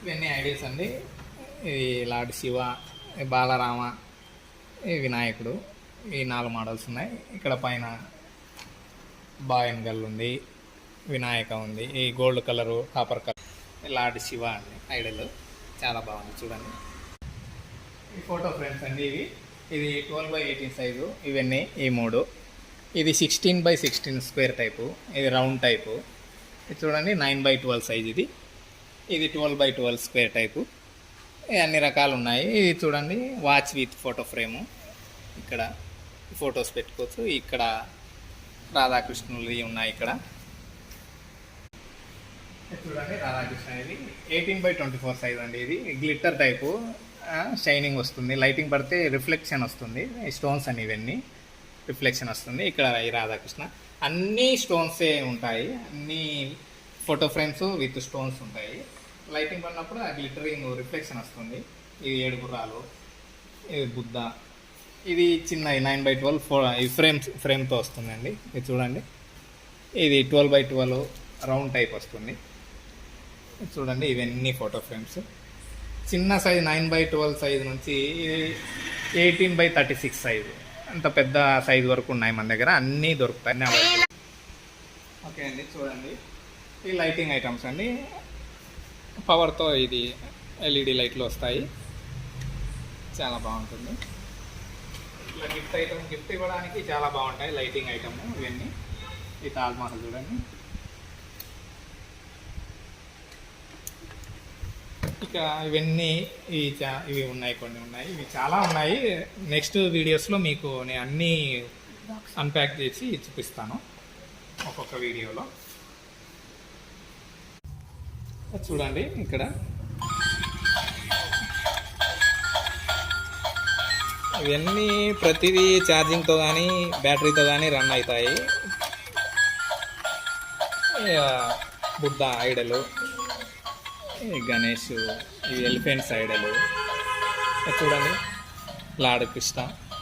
ఇవన్నీ ఐడియాస్ అండి. ఇది లార్డ్ శివ, బాలరామ, ఈ వినాయకుడు, ఈ 4 మోడల్స్ ఉన్నాయి. ఇక్కడ పైన బాయ్ అండ్ గర్ల్ ఉంది, వినాయక ఉంది, ఈ gold colour, copper colour, lord Shiva అండి ఐడల్. చాలా బాగుంది చూడండి. ఈ ఫోటో ఫ్రేమ్స్ అండి ఇవి. ఇది 12x18 సైజు. ఇవన్నీ ఈ 3. ఇది 16x16 స్క్వేర్ టైపు, ఇది రౌండ్ టైపు. ఇది చూడండి 9x12 సైజ్. ఇది 12x12 స్క్వేర్ టైపు. అన్ని రకాలు ఉన్నాయి. ఇది చూడండి వాచ్ విత్ ఫోటో ఫ్రేము. ఇక్కడ ఫొటోస్ పెట్టుకోవచ్చు. ఇక్కడ రాధాకృష్ణులు ఉన్నాయి. ఇక్కడ చూడండి రాధాకృష్ణ. ఇది 18x24 సైజ్ అండి. ఇది గ్లిట్టర్ టైపు, షైనింగ్ వస్తుంది, లైటింగ్ పడితే రిఫ్లెక్షన్ వస్తుంది. స్టోన్స్ అని ఇవన్నీ రిఫ్లెక్షన్ వస్తుంది. ఇక్కడ ఈ రాధాకృష్ణ అన్నీ స్టోన్సే ఉంటాయి. అన్నీ ఫోటో ఫ్రేమ్స్ విత్ స్టోన్స్ ఉంటాయి. లైటింగ్ పడినప్పుడు ఆ గ్లిటరింగ్ రిఫ్లెక్షన్ వస్తుంది. ఇది 7 గుర్రాలు, ఇది బుద్ధ. ఇది చిన్న 9x12 ఈ ఫ్రేమ్తో వస్తుందండి. ఇది చూడండి. ఇది 12x12 రౌండ్ టైప్ వస్తుంది. చూడండి ఇవన్నీ ఫోటో ఫ్రేమ్స్. చిన్న సైజు 9x12 సైజు నుంచి 18x36 సైజు, అంత పెద్ద సైజు వరకు ఉన్నాయి మన దగ్గర. అన్నీ దొరుకుతాయి. ఓకే అండి, చూడండి ఈ లైటింగ్ ఐటమ్స్ అండి. పవర్తో ఇది ఎల్ఈడి లైట్లు వస్తాయి. చాలా బాగుంటుంది. ఇట్లా గిఫ్ట్ ఇవ్వడానికి చాలా బాగుంటాయి లైటింగ్ ఐటమ్ ఇవన్నీ. ఈ తాజ్ మహల్ చూడండి. ఇక ఇవన్నీ ఇవి ఉన్నాయి, కొన్ని ఉన్నాయి. ఇవి చాలా ఉన్నాయి. నెక్స్ట్ వీడియోస్లో మీకు నేను అన్నీ అన్ప్యాక్ చేసి చూపిస్తాను ఒక్కొక్క వీడియోలో. చూడండి ఇక్కడ ఇవన్నీ ప్రతిదీ ఛార్జింగ్తో కానీ బ్యాటరీతో కానీ రన్ అవుతాయి. బుద్ధ ఐడలు, గణేష్, ఇవి ఎలిఫెంట్స్ ఐడలు. చూడండి లార్డ్ కృష్ణ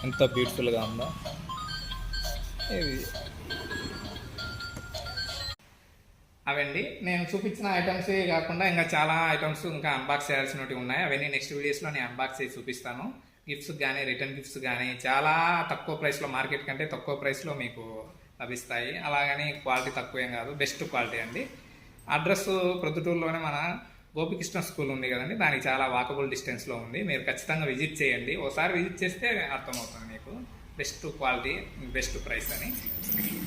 ఎంత బ్యూటిఫుల్గా ఉందో. ఇది అవండి నేను చూపించిన ఐటమ్స్ కాకుండా ఇంకా చాలా ఐటమ్స్ ఇంకా అన్బాక్స్ చేయాల్సినవి ఉన్నాయి. అవన్నీ నెక్స్ట్ వీడియోస్లో నేను అన్బాక్స్ చేసి చూపిస్తాను. గిఫ్ట్స్ కానీ రిటర్న్ గిఫ్ట్స్ కానీ చాలా తక్కువ ప్రైస్లో, మార్కెట్ కంటే తక్కువ ప్రైస్లో మీకు లభిస్తాయి. అలాగని క్వాలిటీ తక్కువేం కాదు, బెస్ట్ క్వాలిటీ అండి. అడ్రస్ ప్రొద్దుటూరులోనే మన గోపికృష్ణ స్కూల్ ఉంది కదండి, దానికి చాలా వాకబుల్ డిస్టెన్స్లో ఉంది. మీరు ఖచ్చితంగా విజిట్ చేయండి. ఒకసారి విజిట్ చేస్తే అర్థమవుతుంది మీకు బెస్ట్ క్వాలిటీ, బెస్ట్ ప్రైస్ అని.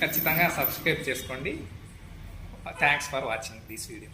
ఖచ్చితంగా సబ్స్క్రైబ్ చేసుకోండి. Thanks for watching this video.